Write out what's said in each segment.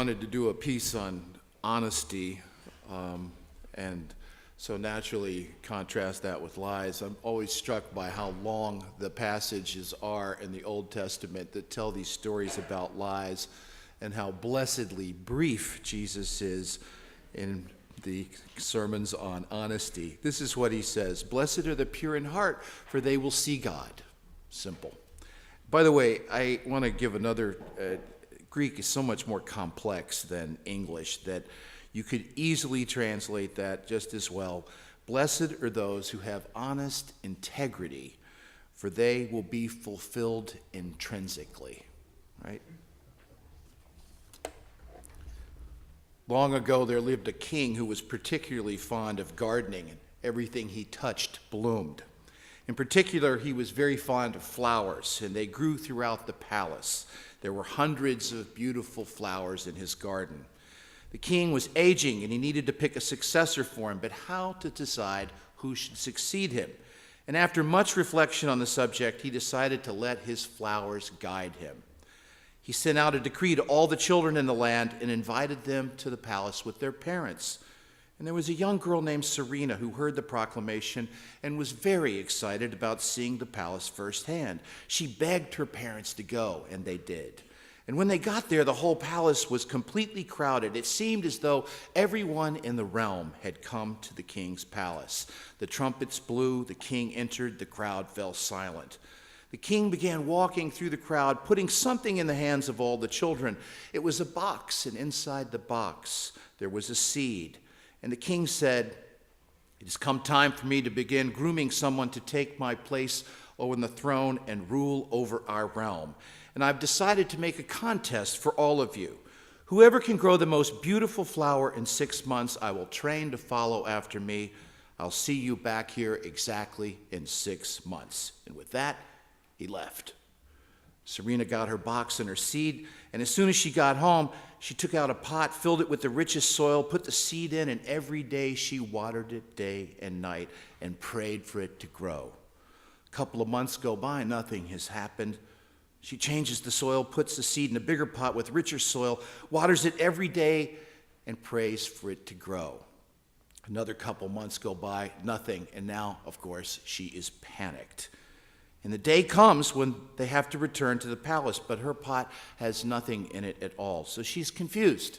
wanted to do a piece on honesty, and so naturally contrast that with lies. I'm always struck by how long the passages are in the Old Testament that tell these stories about lies, and how blessedly brief Jesus is in the sermons on honesty. This is what he says: "Blessed are the pure in heart, for they will see God." Simple. By the way, I want to give another, Greek is so much more complex than English that you could easily translate that just as well. Blessed are those who have honest integrity, for they will be fulfilled intrinsically, right? Long ago, there lived a king who was particularly fond of gardening, and everything he touched bloomed. In particular, he was very fond of flowers, and they grew throughout the palace. There were hundreds of beautiful flowers in his garden. The king was aging, and he needed to pick a successor for him, but how to decide who should succeed him? And after much reflection on the subject, he decided to let his flowers guide him. He sent out a decree to all the children in the land and invited them to the palace with their parents. And there was a young girl named Serena who heard the proclamation and was very excited about seeing the palace firsthand. She begged her parents to go, and they did. And when they got there, the whole palace was completely crowded. It seemed as though everyone in the realm had come to the king's palace. The trumpets blew, the king entered, the crowd fell silent. The king began walking through the crowd, putting something in the hands of all the children. It was a box, and inside the box there was a seed. And the king said, "It has come time for me to begin grooming someone to take my place on the throne and rule over our realm. And I've decided to make a contest for all of you. Whoever can grow the most beautiful flower in 6 months, I will train to follow after me. I'll see you back here exactly in 6 months." And with that, he left. Serena got her box and her seed, and as soon as she got home, she took out a pot, filled it with the richest soil, put the seed in, and every day she watered it day and night and prayed for it to grow. A couple of months go by, nothing has happened. She changes the soil, puts the seed in a bigger pot with richer soil, waters it every day, and prays for it to grow. Another couple months go by, nothing, and now, of course, she is panicked. And the day comes when they have to return to the palace, but her pot has nothing in it at all. So she's confused.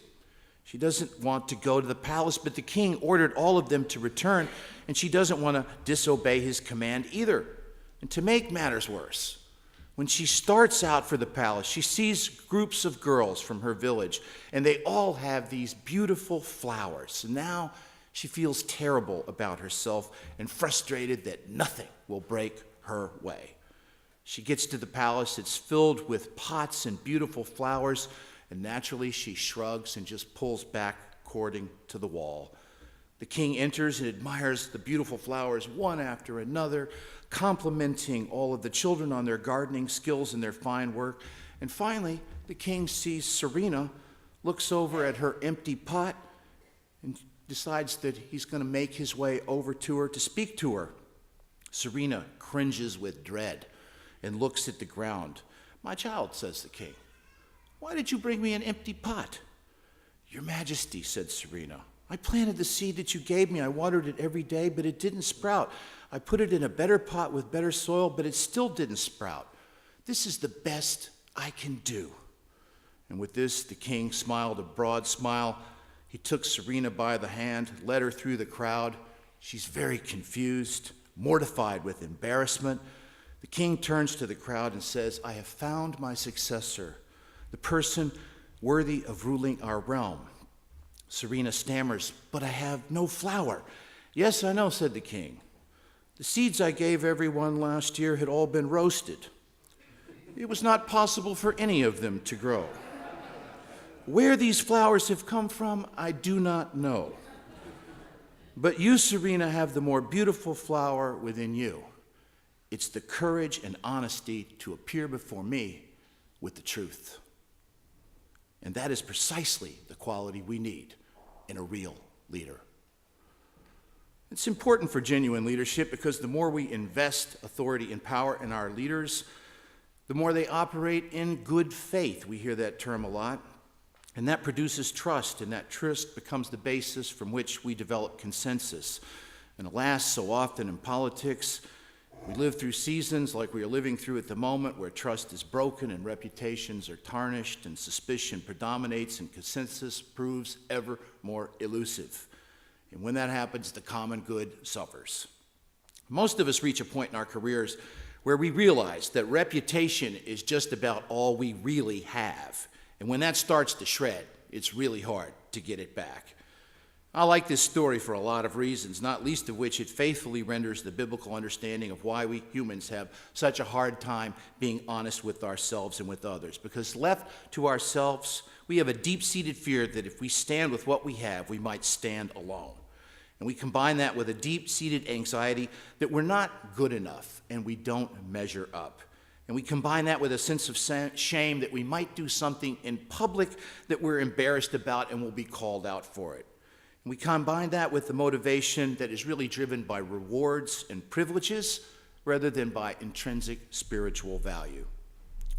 She doesn't want to go to the palace, but the king ordered all of them to return, and she doesn't want to disobey his command either. And to make matters worse, when she starts out for the palace, she sees groups of girls from her village, and they all have these beautiful flowers. And now she feels terrible about herself and frustrated that nothing will break her way. She gets to the palace, it's filled with pots and beautiful flowers, and naturally she shrugs and just pulls back according to the wall. The king enters and admires the beautiful flowers one after another, complimenting all of the children on their gardening skills and their fine work. And finally, the king sees Serena, looks over at her empty pot, and decides that he's going to make his way over to her to speak to her. Serena cringes with dread and looks at the ground. "My child," says the king, "why did you bring me an empty pot?" "Your Majesty," said Serena, "I planted the seed that you gave me. I watered it every day, but it didn't sprout. I put it in a better pot with better soil, but it still didn't sprout. This is the best I can do." And with this, the king smiled a broad smile. He took Serena by the hand, led her through the crowd. She's very confused, mortified with embarrassment. The king turns to the crowd and says, "I have found my successor, the person worthy of ruling our realm." Serena stammers, "But I have no flour." "Yes, I know," said the king. "The seeds I gave everyone last year had all been roasted. It was not possible for any of them to grow. Where these flowers have come from, I do not know. But you, Serena, have the more beautiful flower within you. It's the courage and honesty to appear before me with the truth." And that is precisely the quality we need in a real leader. It's important for genuine leadership because the more we invest authority and power in our leaders, the more they operate in good faith. We hear that term a lot. And that produces trust, and that trust becomes the basis from which we develop consensus. And alas, so often in politics, we live through seasons like we are living through at the moment where trust is broken and reputations are tarnished and suspicion predominates and consensus proves ever more elusive. And when that happens, the common good suffers. Most of us reach a point in our careers where we realize that reputation is just about all we really have. And when that starts to shred, it's really hard to get it back. I like this story for a lot of reasons, not least of which it faithfully renders the biblical understanding of why we humans have such a hard time being honest with ourselves and with others. Because left to ourselves, we have a deep-seated fear that if we stand with what we have, we might stand alone. And we combine that with a deep-seated anxiety that we're not good enough and we don't measure up. And we combine that with a sense of shame that we might do something in public that we're embarrassed about and will be called out for it. And we combine that with the motivation that is really driven by rewards and privileges rather than by intrinsic spiritual value.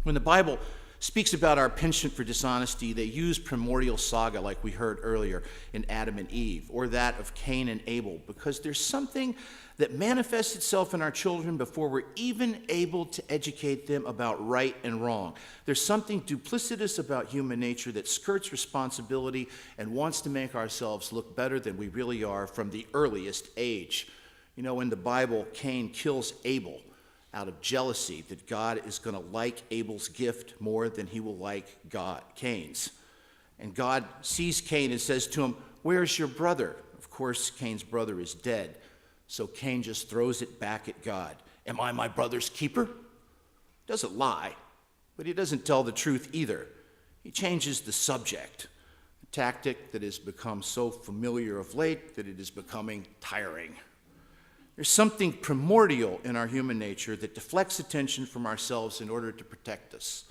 When the Bible speaks about our penchant for dishonesty, they use primordial saga like we heard earlier in Adam and Eve, or that of Cain and Abel, because there's something that manifests itself in our children before we're even able to educate them about right and wrong. There's something duplicitous about human nature that skirts responsibility and wants to make ourselves look better than we really are from the earliest age. You know, in the Bible, Cain kills Abel out of jealousy that God is going to like Abel's gift more than he will like Cain's. And God sees Cain and says to him, "Where's your brother?" Of course, Cain's brother is dead. So Cain just throws it back at God. "Am I my brother's keeper?" Doesn't lie, but he doesn't tell the truth either. He changes the subject, a tactic that has become so familiar of late that it is becoming tiring. There's something primordial in our human nature that deflects attention from ourselves in order to protect us.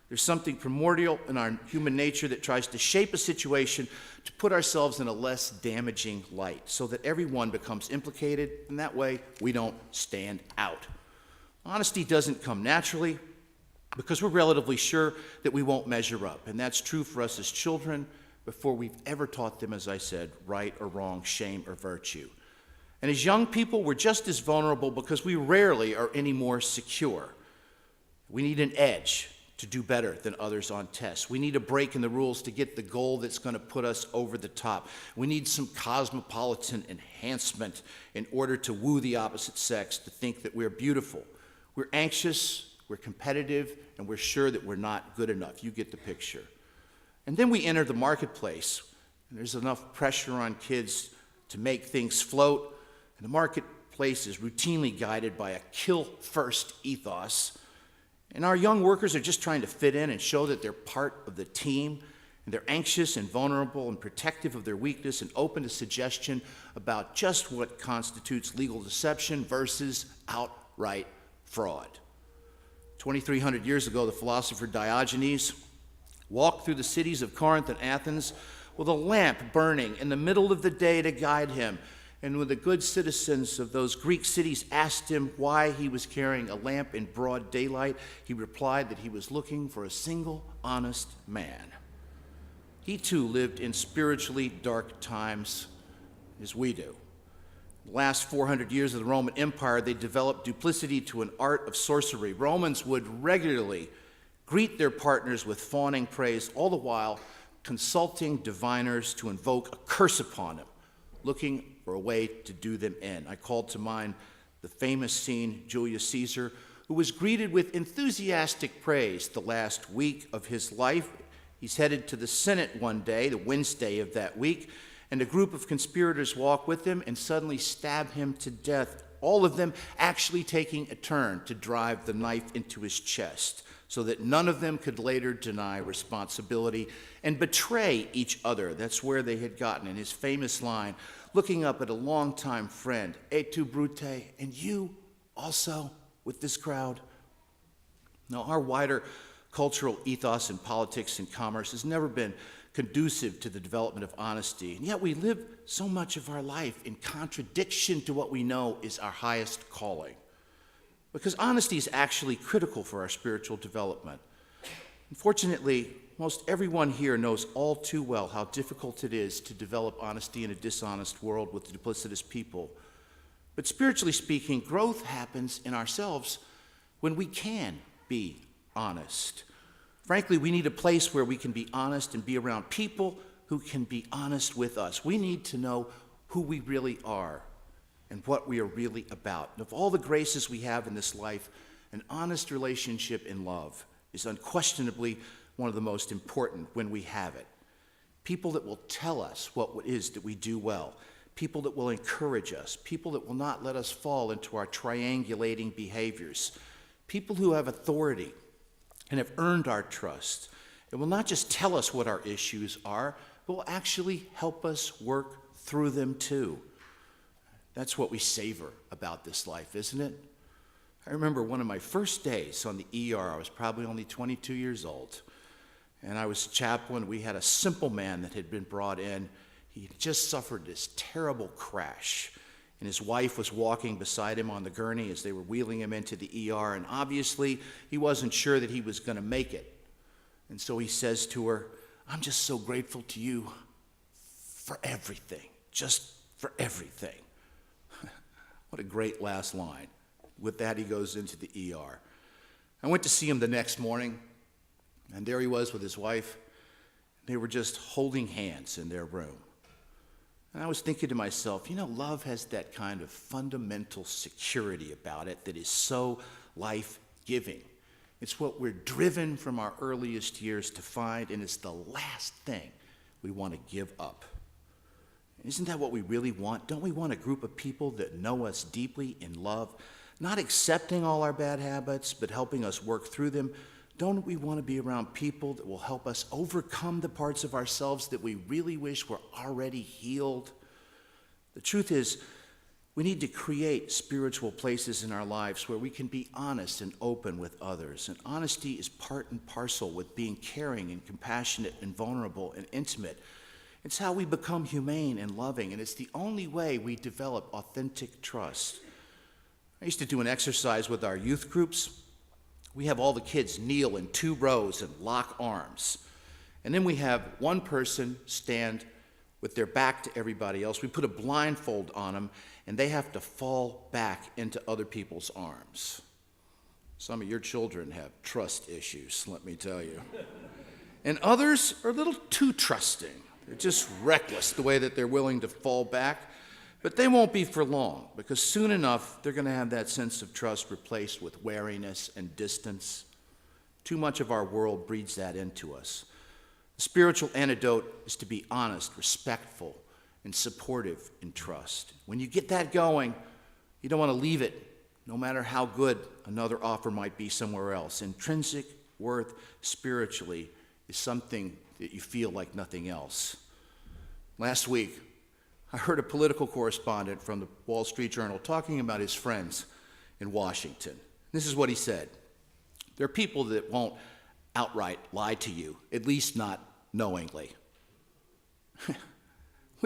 There's something primordial in our human nature that tries to shape a situation to put ourselves in a less damaging light so that everyone becomes implicated, and that way we don't stand out. Honesty doesn't come naturally because we're relatively sure that we won't measure up, and that's true for us as children before we've ever taught them, as I said, right or wrong, shame or virtue. And as young people, we're just as vulnerable because we rarely are any more secure. We need an edge to do better than others on tests. We need a break in the rules to get the goal that's going to put us over the top. We need some cosmopolitan enhancement in order to woo the opposite sex to think that we're beautiful. We're anxious, we're competitive, and we're sure that we're not good enough. You get the picture. And then we enter the marketplace, and there's enough pressure on kids to make things float. And the marketplace is routinely guided by a kill-first ethos. And our young workers are just trying to fit in and show that they're part of the team. And they're anxious and vulnerable and protective of their weakness and open to suggestion about just what constitutes legal deception versus outright fraud. 2,300 years ago, the philosopher Diogenes walked through the cities of Corinth and Athens with a lamp burning in the middle of the day to guide him. And when the good citizens of those Greek cities asked him why he was carrying a lamp in broad daylight, he replied that he was looking for a single honest man. He too lived in spiritually dark times as we do. In the last 400 years of the Roman Empire, they developed duplicity to an art of sorcery. Romans would regularly greet their partners with fawning praise, all the while consulting diviners to invoke a curse upon them, looking for a way to do them in. I called to mind the famous scene, Julius Caesar, who was greeted with enthusiastic praise the last week of his life. He's headed to the Senate one day, the Wednesday of that week, and a group of conspirators walk with him and suddenly stab him to death, all of them actually taking a turn to drive the knife into his chest so that none of them could later deny responsibility and betray each other. That's where they had gotten in his famous line, looking up at a longtime friend, "Et tu, Brute, and you also with this crowd?" Now, our wider cultural ethos in politics and commerce has never been conducive to the development of honesty, and yet we live so much of our life in contradiction to what we know is our highest calling. Because honesty is actually critical for our spiritual development. Unfortunately, most everyone here knows all too well how difficult it is to develop honesty in a dishonest world with duplicitous people. But spiritually speaking, growth happens in ourselves when we can be honest. Frankly, we need a place where we can be honest and be around people who can be honest with us. We need to know who we really are and what we are really about. And of all the graces we have in this life, an honest relationship in love is unquestionably one of the most important when we have it. People that will tell us what it is that we do well. People that will encourage us. People that will not let us fall into our triangulating behaviors. People who have authority and have earned our trust and will not just tell us what our issues are, but will actually help us work through them too. That's what we savor about this life, isn't it? I remember one of my first days on the ER. I was probably only 22 years old, and I was a chaplain. We had a simple man that had been brought in. He had just suffered this terrible crash, and his wife was walking beside him on the gurney as they were wheeling him into the ER, and obviously he wasn't sure that he was going to make it. And so he says to her, "I'm just so grateful to you for everything, just for everything." What a great last line. With that, he goes into the ER. I went to see him the next morning, and there he was with his wife. They were just holding hands in their room. And I was thinking to myself, love has that kind of fundamental security about it that is so life-giving. It's what we're driven from our earliest years to find, and it's the last thing we want to give up. Isn't that what we really want? Don't we want a group of people that know us deeply in love, not accepting all our bad habits, but helping us work through them? Don't we want to be around people that will help us overcome the parts of ourselves that we really wish were already healed? The truth is, we need to create spiritual places in our lives where we can be honest and open with others. And honesty is part and parcel with being caring and compassionate and vulnerable and intimate. It's how we become humane and loving, and it's the only way we develop authentic trust. I used to do an exercise with our youth groups. We have all the kids kneel in 2 rows and lock arms. And then we have one person stand with their back to everybody else. We put a blindfold on them, and they have to fall back into other people's arms. Some of your children have trust issues, let me tell you. And others are a little too trusting. They're just reckless the way that they're willing to fall back. But they won't be for long, because soon enough, they're going to have that sense of trust replaced with wariness and distance. Too much of our world breeds that into us. The spiritual antidote is to be honest, respectful, and supportive in trust. When you get that going, you don't want to leave it, no matter how good another offer might be somewhere else. Intrinsic worth spiritually is something that you feel like nothing else. Last week, I heard a political correspondent from the Wall Street Journal talking about his friends in Washington. This is what he said. There are people that won't outright lie to you, at least not knowingly.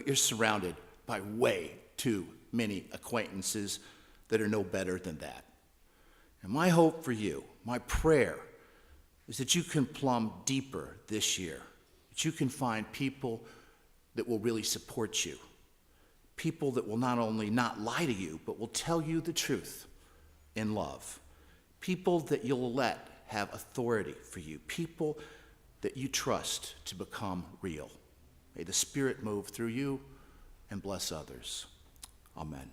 You're surrounded by way too many acquaintances that are no better than that. And my hope for you, my prayer, is that you can plumb deeper this year, that you can find people that will really support you, people that will not only not lie to you, but will tell you the truth in love, people that you'll let have authority for you, people that you trust to become real. May the Spirit move through you and bless others. Amen.